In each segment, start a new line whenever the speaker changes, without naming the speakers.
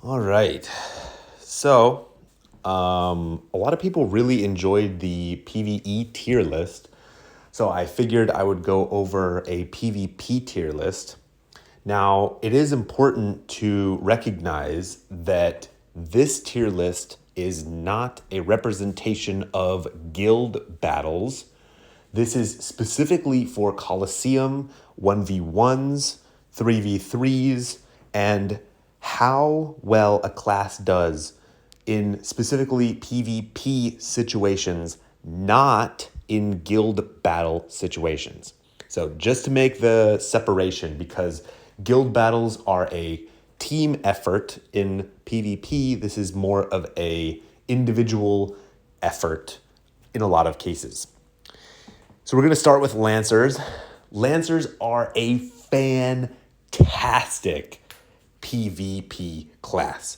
All right. So, a lot of people really enjoyed the PvE tier list. So I figured I would go over a PvP tier list. Now, it is important to recognize that this tier list is not a representation of guild battles. This is specifically for Colosseum 1v1s, 3v3s, and how well a class does in specifically PvP situations, not in guild battle situations. So just to make the separation, because guild battles are a team effort in PvP, this is more of a individual effort in a lot of cases. So we're going to start with Lancers. Lancers are a fantastic PvP class.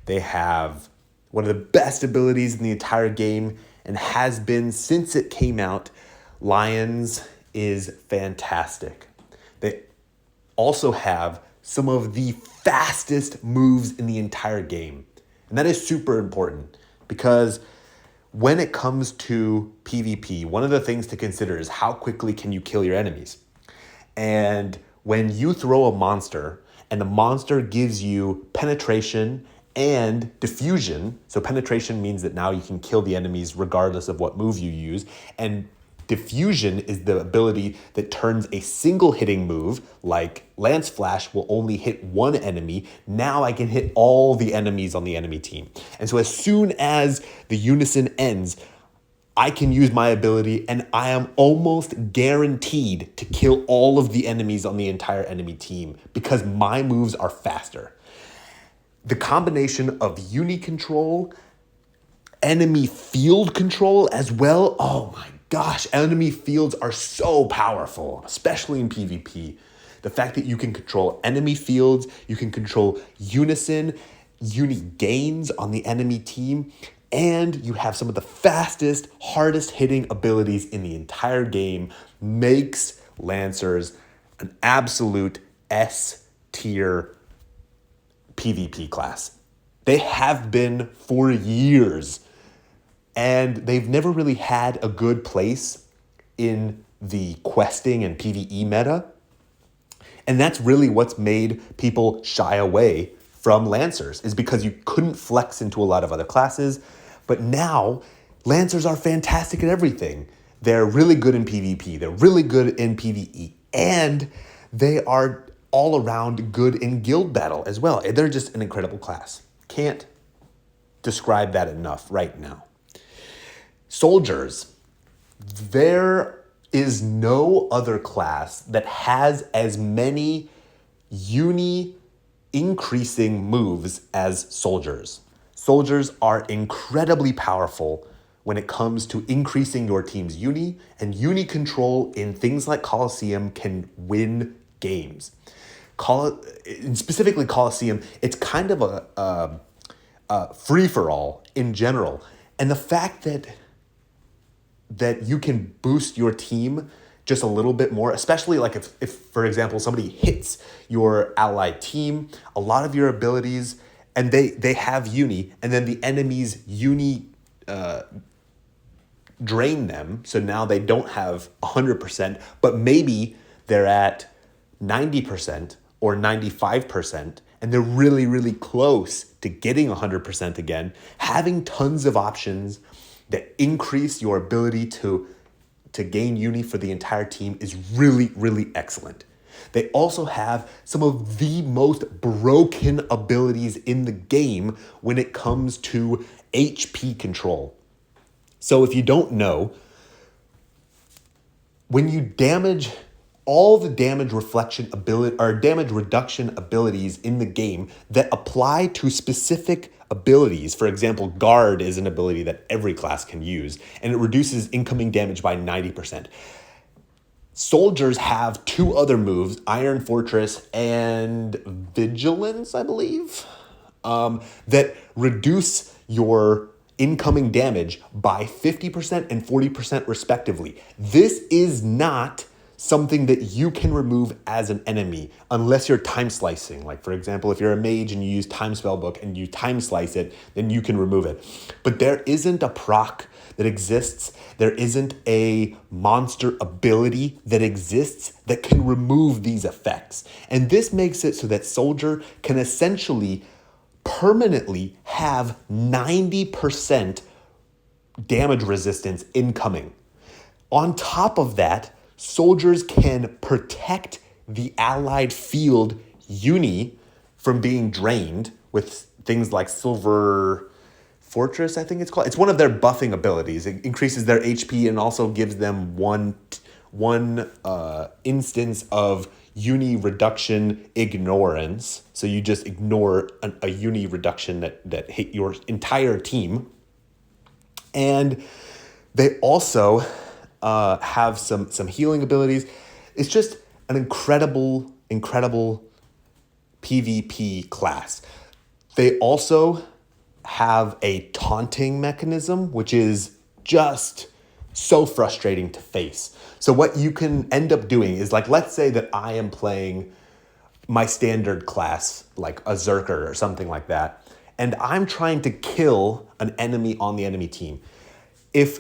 They have one of the best abilities in the entire game and has been since it came out. Lions is fantastic. They also have some of the fastest moves in the entire game. And that is super important because when it comes to PvP, one of the things to consider is how quickly can you kill your enemies. And when you throw a monster and the monster gives you penetration and diffusion, so penetration means that now you can kill the enemies regardless of what move you use, and diffusion is the ability that turns a single hitting move, like Lance Flash will only hit one enemy. Now I can hit all the enemies on the enemy team. And so as soon as the Unison ends, I can use my ability and I am almost guaranteed to kill all of the enemies on the entire enemy team because my moves are faster. The combination of uni control, enemy field control as well, oh my gosh, enemy fields are so powerful, especially in PvP. The fact that you can control enemy fields, you can control Unison, uni gains on the enemy team, and you have some of the fastest, hardest hitting abilities in the entire game, makes Lancers an absolute S tier PvP class. They have been for years. And they've never really had a good place in the questing and PvE meta. And that's really what's made people shy away from Lancers, is because you couldn't flex into a lot of other classes. But now, Lancers are fantastic at everything. They're really good in PvP, they're really good in PvE, and they are all around good in guild battle as well. They're just an incredible class. Can't describe that enough right now. Soldiers. There is no other class that has as many uni increasing moves as soldiers. Soldiers are incredibly powerful when it comes to increasing your team's uni, and uni control in things like Colosseum can win games. Specifically Colosseum, it's kind of a free-for-all in general. And the fact that you can boost your team just a little bit more, especially like if for example, somebody hits your allied team, a lot of your abilities, and they have uni, and then the enemy's uni drain them, so now they don't have 100%, but maybe they're at 90% or 95%, and they're really, really close to getting 100% again. Having tons of options that increase your ability to gain uni for the entire team is really, really excellent. They also have some of the most broken abilities in the game when it comes to HP control. So if you don't know, when you damage all the damage reflection ability or damage reduction abilities in the game that apply to specific abilities. For example, guard is an ability that every class can use, and it reduces incoming damage by 90%. Soldiers have two other moves, Iron Fortress and Vigilance, I believe, that reduce your incoming damage by 50% and 40% respectively. This is not something that you can remove as an enemy unless you're time slicing. Like, for example, if you're a mage and you use time spellbook and you time slice it, then you can remove it. But there isn't a proc that exists. There isn't a monster ability that exists that can remove these effects. And this makes it so that Soldier can essentially permanently have 90% damage resistance incoming. On top of that, soldiers can protect the allied field uni from being drained with things like Silver Fortress, I think it's called. It's one of their buffing abilities. It increases their HP and also gives them one instance of uni reduction ignorance. So you just ignore a uni reduction that hit your entire team. And they also have some healing abilities. It's just an incredible PvP class. They also have a taunting mechanism, which is just so frustrating to face. So what you can end up doing is, like, let's say that I am playing my standard class, like a Berserker or something like that, and I'm trying to kill an enemy on the enemy team. If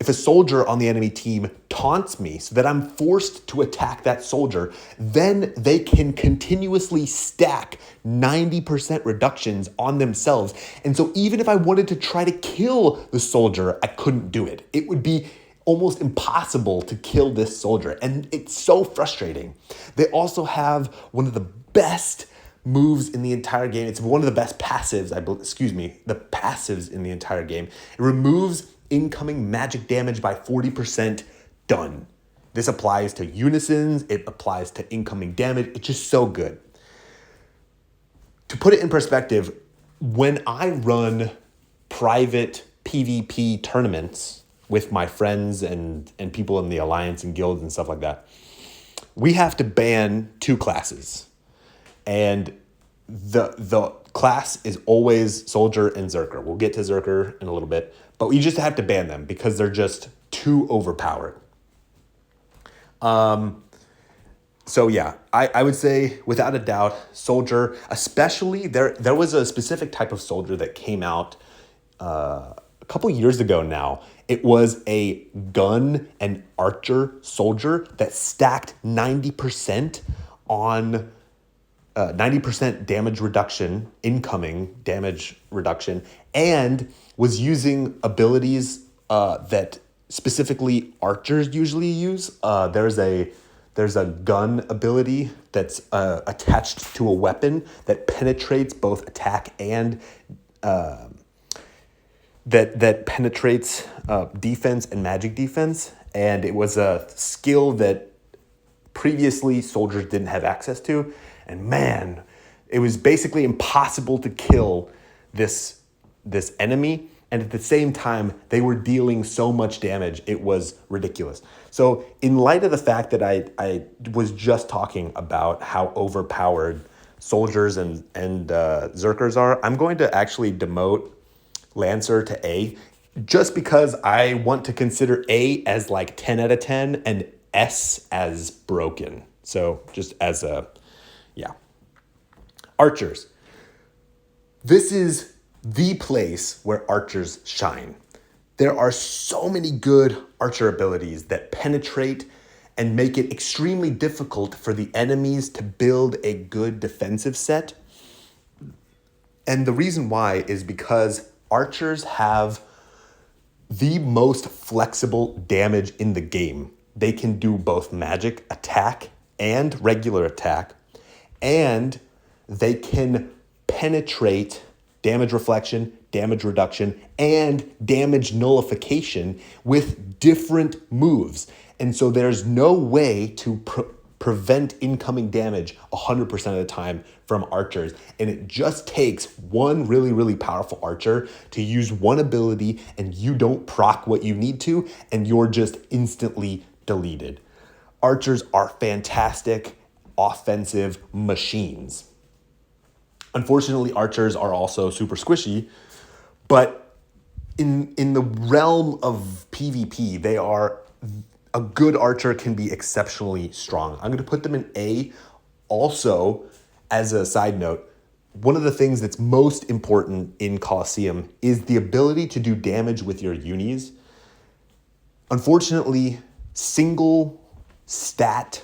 a soldier on the enemy team taunts me so that I'm forced to attack that soldier, then they can continuously stack 90% reductions on themselves. And so even if I wanted to try to kill the soldier, I couldn't do it. It would be almost impossible to kill this soldier. And it's so frustrating. They also have one of the best moves in the entire game. It's one of the best passives, the passives in the entire game. It removes incoming magic damage by 40%. Done. This applies to Unisons. It applies to incoming damage. It's just so good. To put it in perspective, when I run private PvP tournaments with my friends and people in the alliance and guilds and stuff like that, we have to ban 2 classes. And the class is always Soldier and Berserker. We'll get to Berserker in a little bit, but we just have to ban them because they're just too overpowered. So yeah, I would say without a doubt, Soldier, especially there was a specific type of soldier that came out a couple years ago now. It was a gun and archer soldier that stacked 90% on 90% damage reduction, incoming damage reduction, and was using abilities that specifically archers usually use. There's a gun ability that's attached to a weapon that penetrates both attack and that penetrates defense and magic defense. And it was a skill that previously soldiers didn't have access to. And man, it was basically impossible to kill this enemy. And at the same time, they were dealing so much damage, it was ridiculous. So in light of the fact that I was just talking about how overpowered soldiers and Berserkers are, I'm going to actually demote Lancer to A, just because I want to consider A as like 10 out of 10 and S as broken. So just as a, yeah. Archers. This is the place where archers shine. There are so many good archer abilities that penetrate and make it extremely difficult for the enemies to build a good defensive set. And the reason why is because archers have the most flexible damage in the game. They can do both magic attack and regular attack, and they can penetrate damage reflection, damage reduction, and damage nullification with different moves. And so there's no way to prevent incoming damage 100% of the time from archers. And it just takes one really, really powerful archer to use one ability, and you don't proc what you need to, and you're just instantly deleted. Archers are fantastic offensive machines. Unfortunately, archers are also super squishy, but in the realm of PvP, they are a good archer can be exceptionally strong. I'm going to put them in A. Also, as a side note, one of the things that's most important in Colosseum is the ability to do damage with your unis. Unfortunately, single stat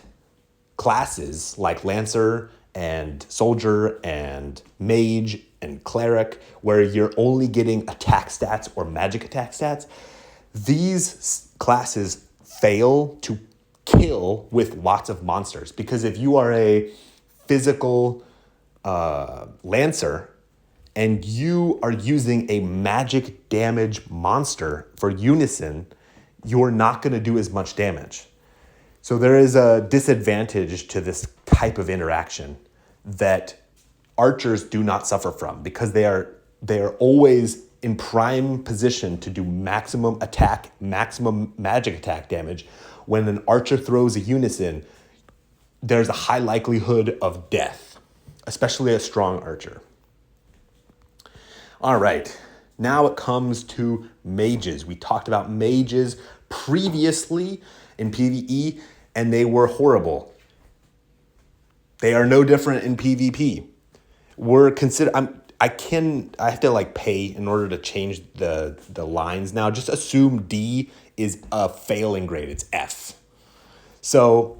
classes like Lancer and Soldier and Mage and Cleric, where you're only getting attack stats or magic attack stats, these classes fail to kill with lots of monsters. Because if you are a physical Lancer and you are using a magic damage monster for Unison, you're not going to do as much damage. So there is a disadvantage to this type of interaction that archers do not suffer from, because they are always in prime position to do maximum attack, maximum magic attack damage. When an archer throws a Unison, there's a high likelihood of death, especially a strong archer. All right, now it comes to mages. We talked about mages previously in PvE, and they were horrible. They are no different in PvP. I have to like pay in order to change the lines now. Just assume D is a failing grade. It's F. So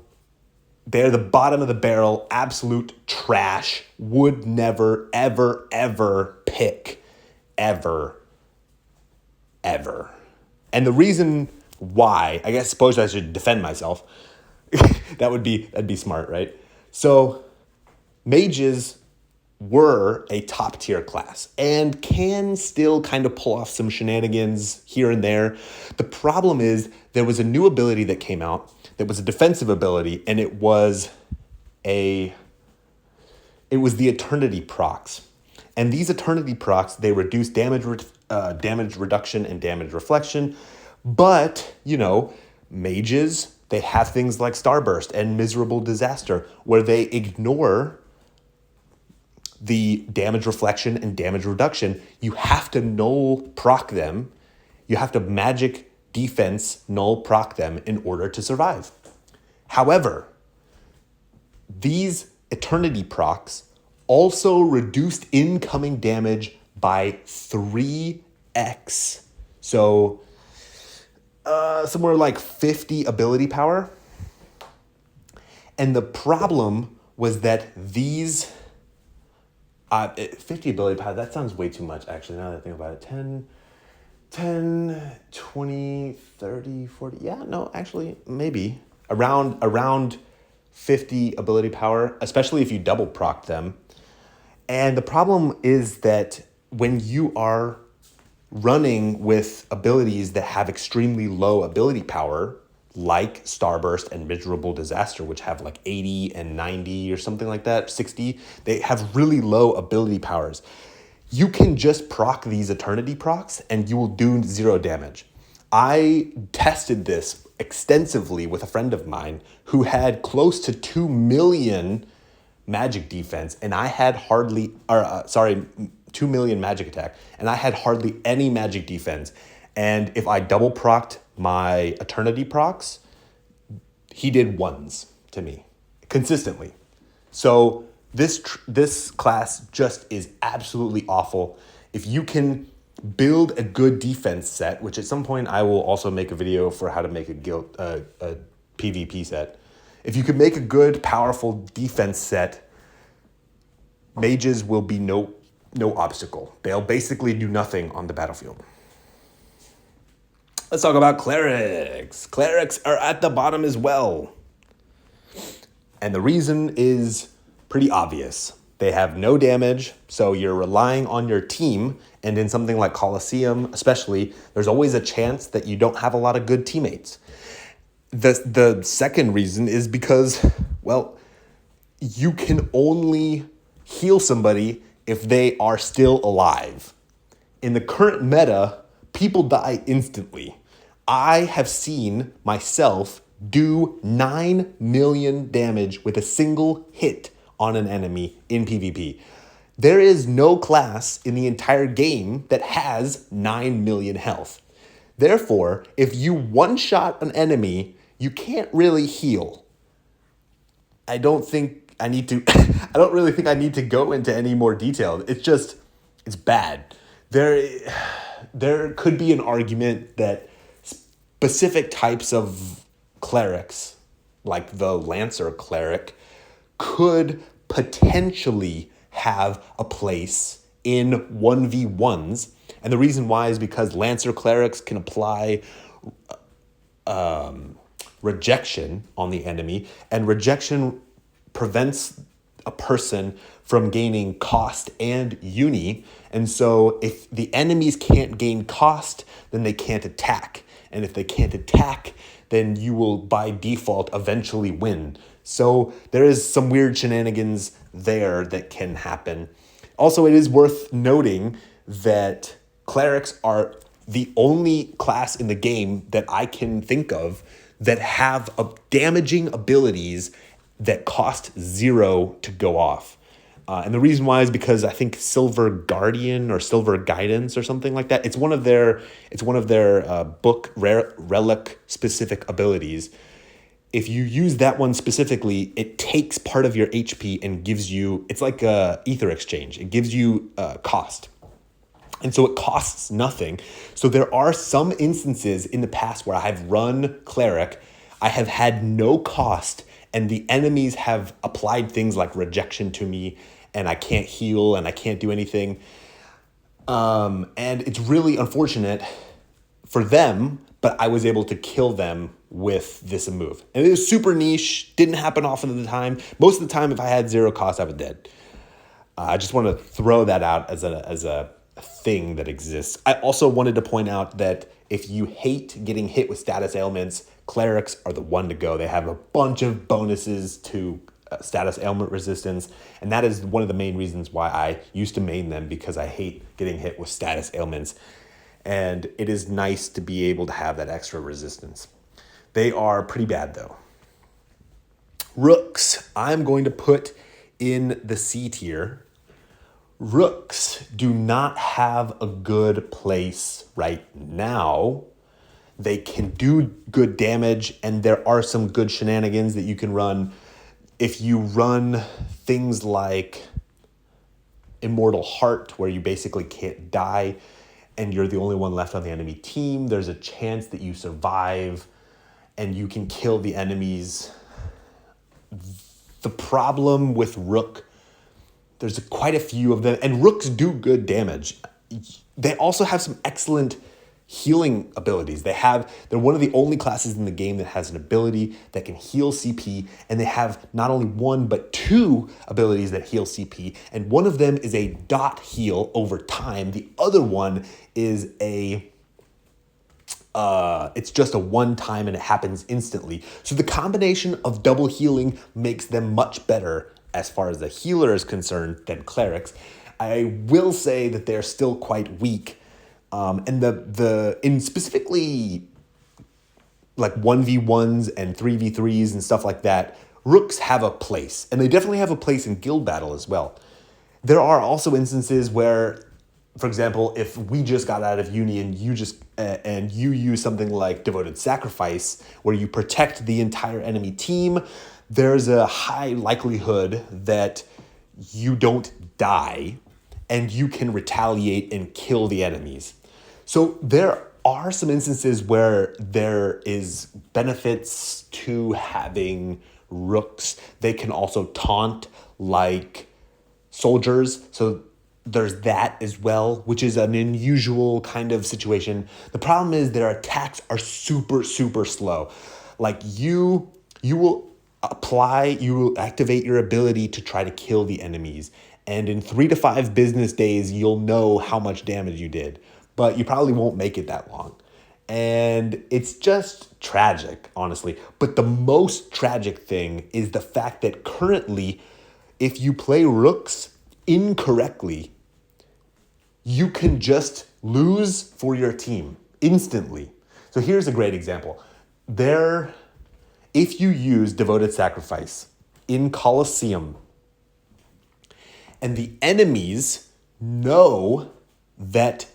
they're the bottom of the barrel, absolute trash. Would never, ever, ever pick. Ever. And the reason why, I suppose I should defend myself. That'd be smart, right? So mages were a top tier class and can still kind of pull off some shenanigans here and there. The problem is there was a new ability that came out that was a defensive ability, and it was the Eternity procs. And these Eternity procs, they reduce damage reduction and damage reflection. But, mages, they have things like Starburst and Miserable Disaster, where they ignore the damage reflection and damage reduction. You have to null proc them. You have to magic defense null proc them in order to survive. However, these Eternity procs also reduced incoming damage by 3x. So somewhere like 50 ability power. And the problem was that these 50 ability power, that sounds way too much actually, now that I think about it. 10, 20, 30, 40, yeah, no, actually, maybe. Around 50 ability power, especially if you double proc them. And the problem is that when you are running with abilities that have extremely low ability power, like Starburst and Miserable Disaster, which have like 80 and 90 or something like that, 60, they have really low ability powers. You can just proc these Eternity procs and you will do 0 damage. I tested this extensively with a friend of mine who had close to 2 million magic defense, and I had 2 million magic attack, and I had hardly any magic defense. And if I double procced my Eternity procs, he did 1s to me consistently. So this class just is absolutely awful. If you can build a good defense set, which at some point I will also make a video for how to make a PvP set. If you can make a good, powerful defense set, mages will be no obstacle. They'll basically do nothing on the battlefield. Let's talk about clerics. Clerics are at the bottom as well. And the reason is pretty obvious. They have no damage, so you're relying on your team. And in something like Colosseum, especially, there's always a chance that you don't have a lot of good teammates. The second reason is because, well, you can only heal somebody if they are still alive. In the current meta, people die instantly. I have seen myself do 9 million damage with a single hit on an enemy in PvP. There is no class in the entire game that has 9 million health. Therefore, if you one-shot an enemy, you can't really heal. I don't think I need to, I don't really think I need to go into any more detail. It's bad. There could be an argument that specific types of clerics, like the Lancer cleric, could potentially have a place in 1v1s. And the reason why is because Lancer clerics can apply rejection on the enemy, and rejection prevents a person from gaining cost and uni. And so if the enemies can't gain cost, then they can't attack. And if they can't attack, then you will by default eventually win. So there is some weird shenanigans there that can happen. Also, it is worth noting that clerics are the only class in the game that I can think of that have damaging abilities that cost 0 to go off. And the reason why is because I think Silver Guardian or Silver Guidance or something like that. It's one of their book relic specific abilities. If you use that one specifically, it takes part of your HP and gives you, it's like a ether exchange. It gives you cost. And so it costs nothing. So there are some instances in the past where I've run Cleric, I have had no cost, and the enemies have applied things like rejection to me, and I can't heal and I can't do anything. And it's really unfortunate for them, but I was able to kill them with this move. And it was super niche, didn't happen often at the time. Most of the time, if I had 0 cost, I was dead. I just want to throw that out as a thing that exists. I also wanted to point out that if you hate getting hit with status ailments, clerics are the one to go. They have a bunch of bonuses to status ailment resistance, and that is one of the main reasons why I used to main them, because I hate getting hit with status ailments, and it is nice to be able to have that extra resistance. They are pretty bad though. Rooks, I'm going to put in the C tier. Rooks do not have a good place right now. They can do good damage, and there are some good shenanigans that you can run. If you run things like Immortal Heart, where you basically can't die, and you're the only one left on the enemy team, there's a chance that you survive, and you can kill the enemies. The problem with Rook, there's quite a few of them, and Rooks do good damage. They also have some excellent healing abilities. They're one of the only classes in the game that has an ability that can heal CP, and they have not only 1 but 2 abilities that heal CP, and one of them is a dot heal over time. The other one is it's just a one time and it happens instantly. So the combination of double healing makes them much better as far as the healer is concerned than clerics. I will say that they're still quite weak. And in specifically like 1v1s and 3v3s and stuff like that, Rooks have a place, and they definitely have a place in guild battle as well. There are also instances where, for example, if we just got out of uni and you use something like Devoted Sacrifice, where you protect the entire enemy team, there's a high likelihood that you don't die and you can retaliate and kill the enemies. So there are some instances where there is benefits to having Rooks. They can also taunt like soldiers. So there's that as well, which is an unusual kind of situation. The problem is their attacks are super, super slow. Like you will activate your ability to try to kill the enemies. And in 3 to 5 business days, you'll know how much damage you did, but you probably won't make it that long. And it's just tragic, honestly. But the most tragic thing is the fact that currently, if you play Rooks incorrectly, you can just lose for your team instantly. So here's a great example. If you use Devoted Sacrifice in Colosseum and the enemies know that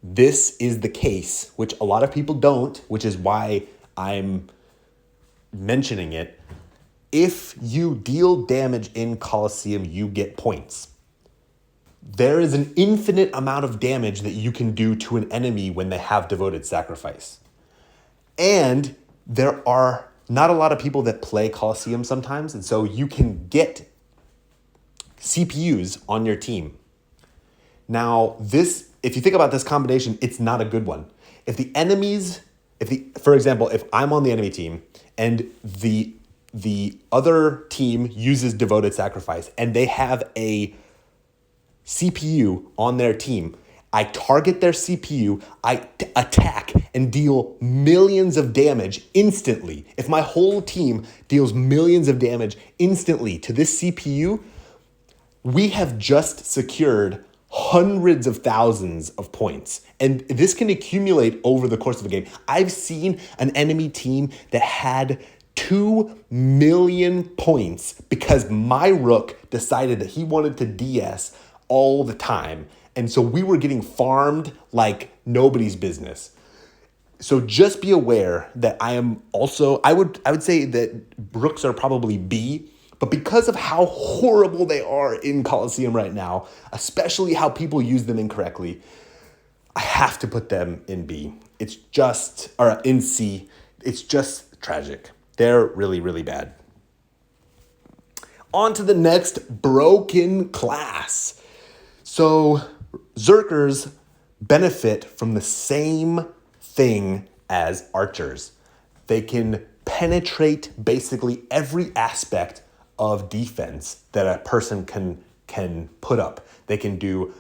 this is the case, which a lot of people don't, which is why I'm mentioning it, if you deal damage in Colosseum, you get points. There is an infinite amount of damage that you can do to an enemy when they have devoted sacrifice. And there are not a lot of people that play Colosseum sometimes, and so you can get CPUs on your team. Now, this, if you think about this combination, it's not a good one. For example, if I'm on the enemy team and the other team uses devoted sacrifice and they have a CPU on their team, I target their CPU, I attack and deal millions of damage instantly. If my whole team deals millions of damage instantly to this CPU, we have just secured hundreds of thousands of points. And this can accumulate over the course of a game. I've seen an enemy team that had 2 million points because my Rook decided that he wanted to DS all the time. And so we were getting farmed like nobody's business. So just be aware that I would say that Rooks are probably B, but because of how horrible they are in Colosseum right now, especially how people use them incorrectly, I have to put them in B. Or in C. It's just tragic. They're really, really bad. On to the next broken class. So Berserkers benefit from the same thing as archers. They can penetrate basically every aspect of defense that a person can put up. They can do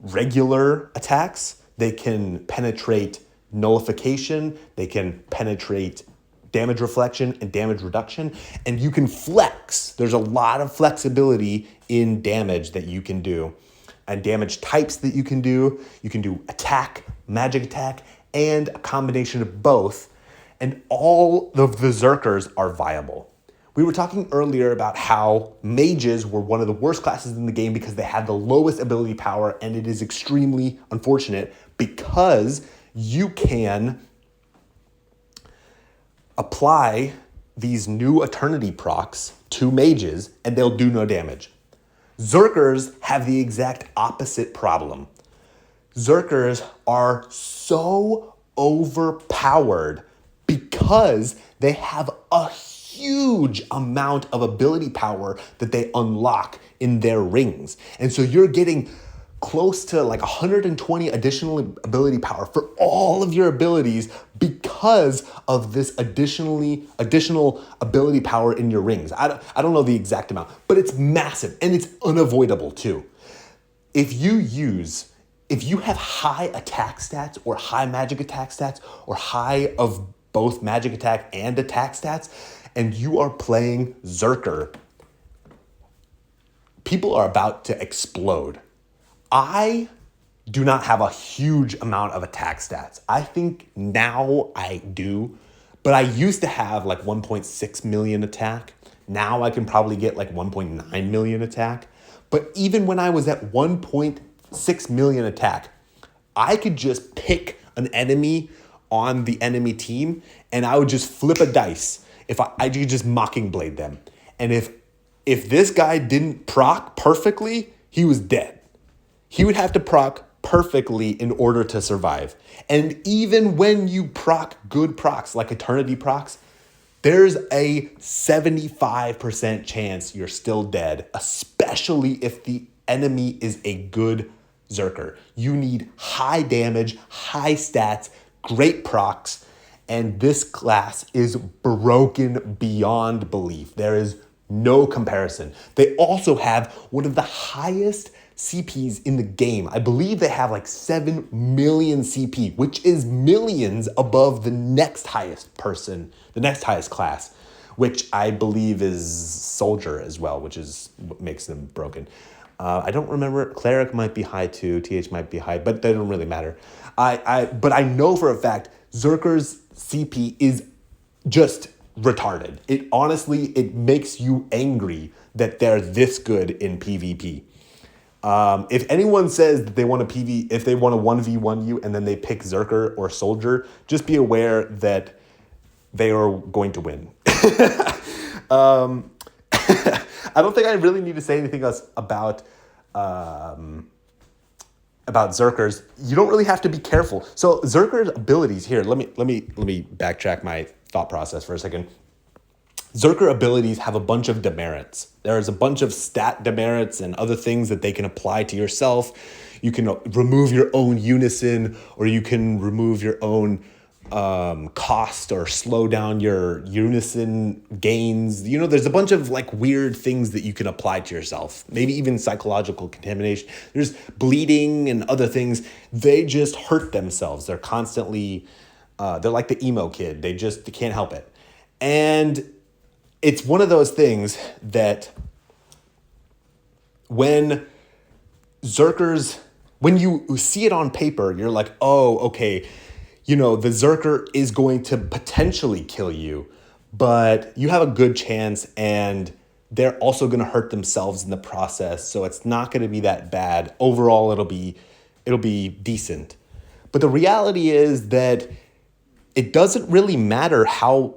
regular attacks. They can penetrate nullification. They can penetrate damage reflection and damage reduction. And you can flex. There's a lot of flexibility in damage that you can do. And damage types that you can do. You can do attack, magic attack, and a combination of both. And all of the Berserkers are viable. We were talking earlier about how mages were one of the worst classes in the game because they had the lowest ability power, and it is extremely unfortunate because you can apply these new eternity procs to mages and they'll do no damage. Berserkers have the exact opposite problem. Berserkers are so overpowered because they have a huge amount of ability power that they unlock in their rings. And so you're getting close to like 120 additional ability power for all of your abilities because of this additional ability power in your rings. I don't know the exact amount, but it's massive and it's unavoidable too. If you have high attack stats or high magic attack stats or high of both magic attack and attack stats, and you are playing Berserker, people are about to explode. I do not have a huge amount of attack stats. I think now I do, but I used to have like 1.6 million attack. Now I can probably get like 1.9 million attack. But even when I was at 1.6 million attack, I could just pick an enemy on the enemy team and I would just flip a dice. If I could just Mockingblade them. And if this guy didn't proc perfectly, he was dead. He would have to proc perfectly in order to survive. And even when you proc good procs, like Eternity procs, there's a 75% chance you're still dead, especially if the enemy is a good Berserker. You need high damage, high stats, great procs, and this class is broken beyond belief. There is no comparison. They also have one of the highest CPs in the game. I believe they have like 7 million CP, which is millions above the next highest person, the next highest class, which I believe is Soldier as well, which is what makes them broken. I don't remember. Cleric might be high too. TH might be high, but they don't really matter. But I know for a fact Berserker's CP is just retarded. It makes you angry that they're this good in PvP. If anyone says that they want to if they want to 1v1 you and then they pick Berserker or Soldier, just be aware that they are going to win. I don't think I really need to say anything else about Berserkers. You don't really have to be careful. So Berserker's abilities here. Let me backtrack my thought process for a second. Berserker abilities have a bunch of demerits. There's a bunch of stat demerits and other things that they can apply to yourself. You can remove your own Unison, or you can remove your own cost or slow down your Unison gains. You know, there's a bunch of like weird things that you can apply to yourself. Maybe even psychological contamination. There's bleeding and other things. They just hurt themselves. They're constantly, they're like the emo kid. They can't help it. And it's one of those things that when Berserkers, when you see it on paper, you're like, oh, okay, you know, the Berserker is going to potentially kill you, but you have a good chance and they're also going to hurt themselves in the process. So it's not going to be that bad. Overall, it'll be decent. But the reality is that it doesn't really matter how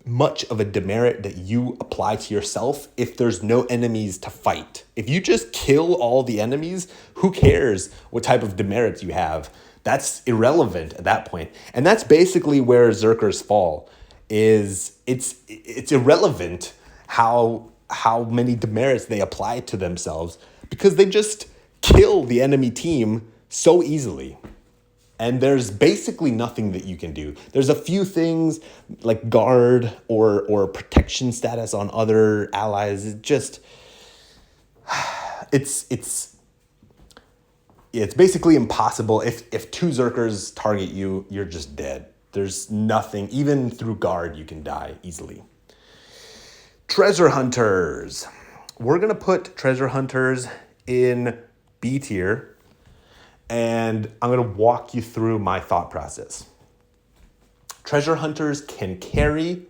much of a demerit that you apply to yourself if there's no enemies to fight. If you just kill all the enemies, who cares what type of demerits you have? That's irrelevant at that point. And that's basically where Berserkers fall. It's irrelevant how many demerits they apply to themselves, because they just kill the enemy team so easily. And there's basically nothing that you can do. There's a few things like guard or protection status on other allies. It's basically impossible. If two Berserkers target you, you're just dead. There's nothing. Even through guard, you can die easily. Treasure Hunters. We're going to put Treasure Hunters in B tier. And I'm going to walk you through my thought process. Treasure Hunters can carry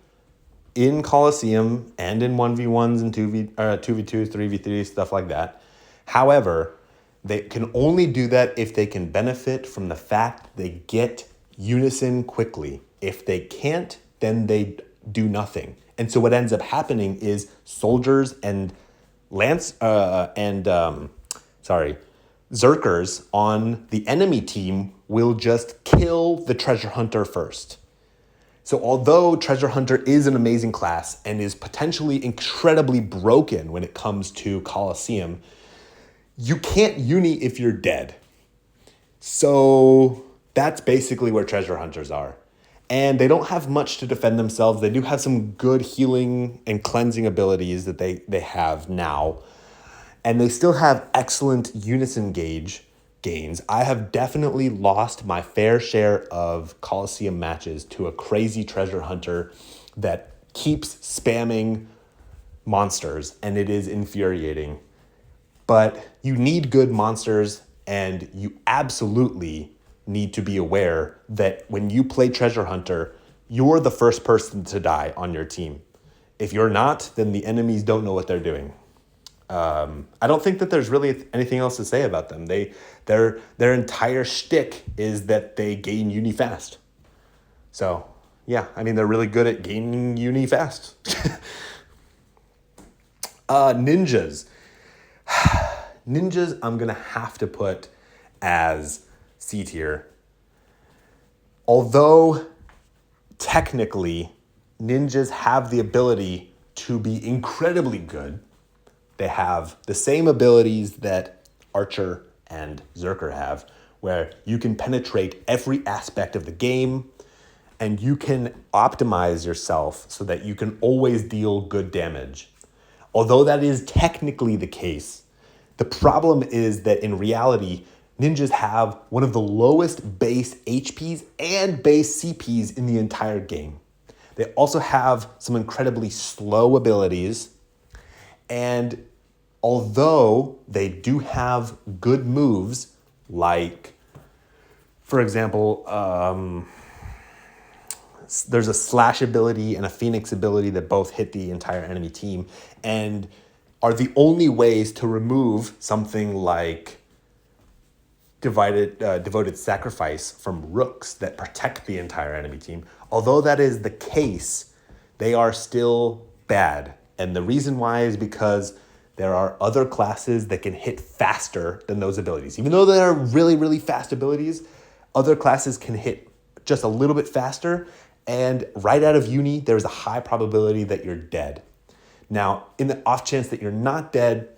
in Coliseum and in 1v1s and 2v2s, 3v3s, stuff like that. However, they can only do that if they can benefit from the fact they get Unison quickly. If they can't, then they do nothing. And so what ends up happening is soldiers and Berserkers on the enemy team will just kill the Treasure Hunter first. So although Treasure Hunter is an amazing class and is potentially incredibly broken when it comes to Coliseum, you can't uni if you're dead. So that's basically where Treasure Hunters are. And they don't have much to defend themselves. They do have some good healing and cleansing abilities that they have now. And they still have excellent Unison gains. I have definitely lost my fair share of Coliseum matches to a crazy Treasure Hunter that keeps spamming monsters, and it is infuriating. But you need good monsters, and you absolutely need to be aware that when you play Treasure Hunter, you're the first person to die on your team. If you're not, then the enemies don't know what they're doing. I don't think that there's really anything else to say about them. Their entire shtick is that they gain uni fast. So, yeah, I mean, they're really good at gaining uni fast. Ninjas. Ninjas, I'm going to have to put as C tier. Although, technically, ninjas have the ability to be incredibly good. They have the same abilities that Archer and Berserker have, where you can penetrate every aspect of the game and you can optimize yourself so that you can always deal good damage. Although that is technically the case, the problem is that in reality, ninjas have one of the lowest base HPs and base CPs in the entire game. They also have some incredibly slow abilities, and although they do have good moves, like, for example, there's a slash ability and a phoenix ability that both hit the entire enemy team and are the only ways to remove something like devoted sacrifice from rooks that protect the entire enemy team. Although that is the case, they are still bad. And the reason why is because there are other classes that can hit faster than those abilities. Even though they are really, really fast abilities, other classes can hit just a little bit faster. And right out of uni, there's a high probability that you're dead. Now, in the off chance that you're not dead,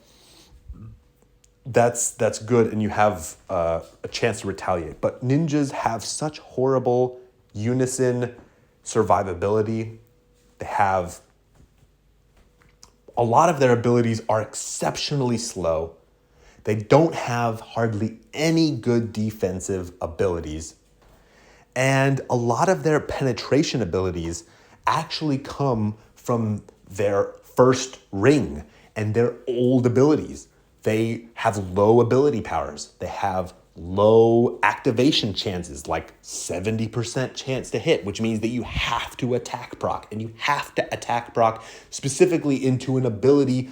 that's good, and you have a chance to retaliate. But ninjas have such horrible unison survivability. They have a lot of their abilities are exceptionally slow. They don't have hardly any good defensive abilities. And a lot of their penetration abilities actually come from their first ring and their old abilities. They have low ability powers. They have low activation chances, like 70% chance to hit, which means that you have to attack proc, and you have to attack proc specifically into an ability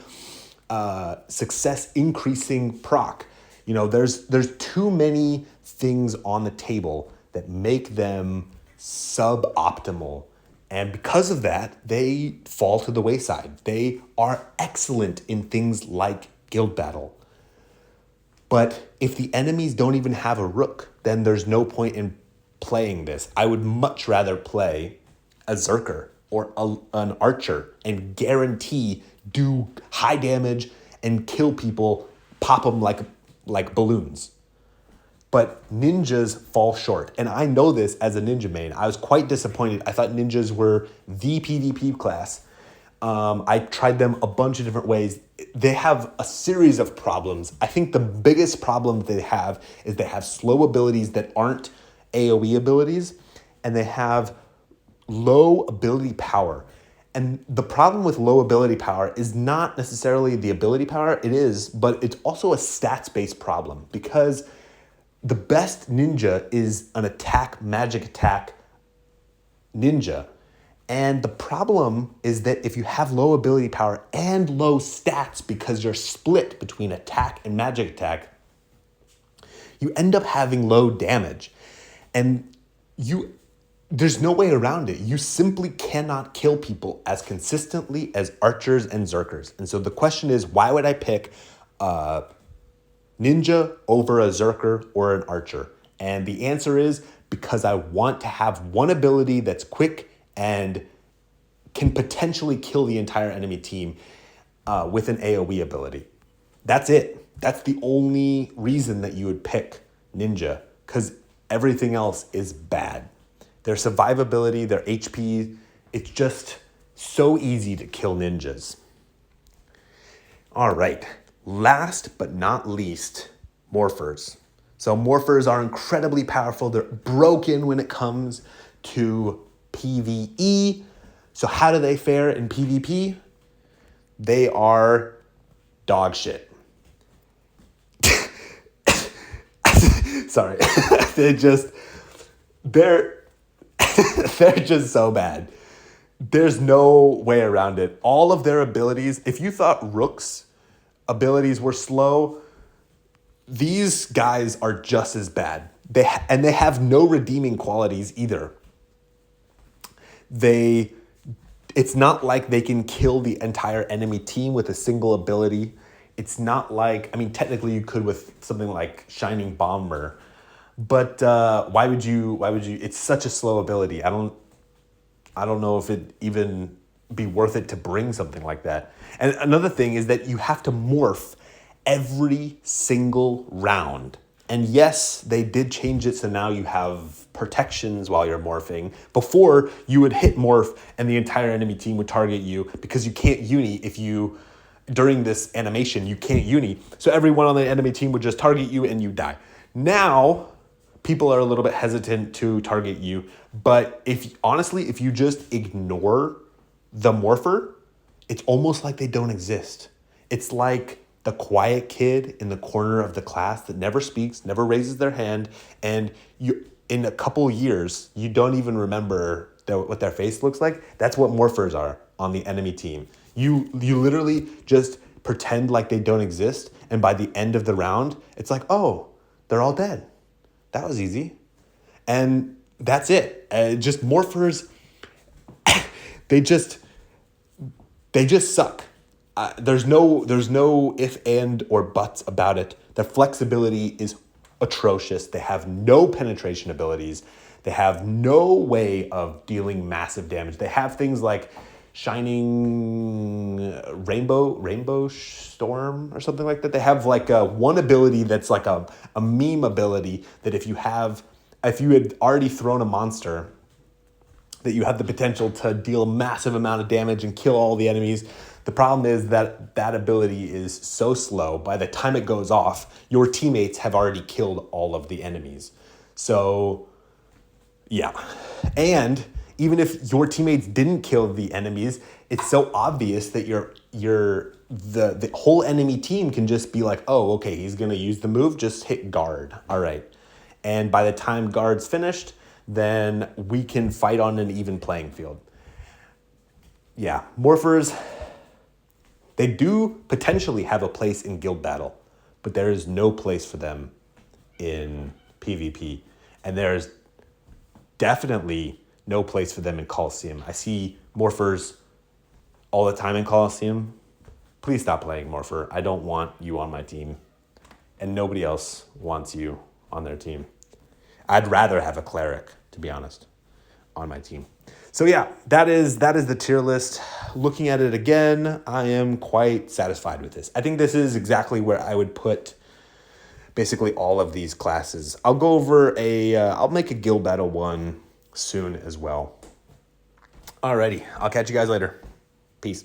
success increasing proc. You know, there's too many things on the table that make them suboptimal. And because of that, they fall to the wayside. They are excellent in things like guild battle. But if the enemies don't even have a rook, then there's no point in playing this. I would much rather play a Berserker or an archer and guarantee do high damage and kill people, pop them like balloons. But ninjas fall short. And I know this as a ninja main. I was quite disappointed. I thought ninjas were the PvP class. I tried them a bunch of different ways. They have a series of problems. I think the biggest problem that they have is they have slow abilities that aren't AoE abilities, and they have low ability power. And the problem with low ability power is not necessarily the ability power, it is, but it's also a stats-based problem, because the best ninja is an magic attack ninja. And the problem is that if you have low ability power and low stats because you're split between attack and magic attack, you end up having low damage. And there's no way around it. You simply cannot kill people as consistently as archers and Berserkers. And so the question is, why would I pick a ninja over a Berserker or an archer? And the answer is because I want to have one ability that's quick and can potentially kill the entire enemy team with an AoE ability. That's it. That's the only reason that you would pick ninja, because everything else is bad. Their survivability, their HP, it's just so easy to kill ninjas. All right, last but not least, Morphers. So Morphers are incredibly powerful. They're broken when it comes to PvE. So how do they fare in PvP? They are dog shit. Sorry. they're just so bad. There's no way around it. All of their abilities, if you thought Rook's abilities were slow, these guys are just as bad. They have no redeeming qualities either. It's not like they can kill the entire enemy team with a single ability. It's not like, I mean, technically you could with something like Shining Bomber, but why would you, it's such a slow ability. I don't know if it'd even be worth it to bring something like that. And another thing is that you have to morph every single round. And yes, they did change it so now you have protections while you're morphing. Before, you would hit morph and the entire enemy team would target you because you can't uni during this animation, you can't uni. So everyone on the enemy team would just target you and you die. Now, people are a little bit hesitant to target you. But if you just ignore the Morpher, it's almost like they don't exist. It's like the quiet kid in the corner of the class that never speaks, never raises their hand, and in a couple years, you don't even remember what their face looks like. That's what Morphers are on the enemy team. You literally just pretend like they don't exist, and by the end of the round, it's like, oh, they're all dead. That was easy. And that's it. Just Morphers, they just suck. There's no if, and, or buts about it. Their flexibility is atrocious. They have no penetration abilities. They have no way of dealing massive damage. They have things like Shining Rainbow Storm or something like that. They have like one ability that's like a meme ability that if you had already thrown a monster, that you have the potential to deal a massive amount of damage and kill all the enemies. The problem is that that ability is so slow. By the time it goes off, your teammates have already killed all of the enemies. So, yeah. And even if your teammates didn't kill the enemies, it's so obvious that the whole enemy team can just be like, oh, okay, he's gonna use the move, just hit guard. All right. And by the time guard's finished, then we can fight on an even playing field. Yeah, Morphers, they do potentially have a place in guild battle, but there is no place for them in PvP. And there's definitely no place for them in Coliseum. I see Morphers all the time in Coliseum. Please stop playing Morpher. I don't want you on my team. And nobody else wants you on their team. I'd rather have a Cleric, to be honest, on my team. So yeah, that is the tier list. Looking at it again, I am quite satisfied with this. I think this is exactly where I would put basically all of these classes. I'll go over I'll make a guild battle one soon as well. Alrighty, I'll catch you guys later. Peace.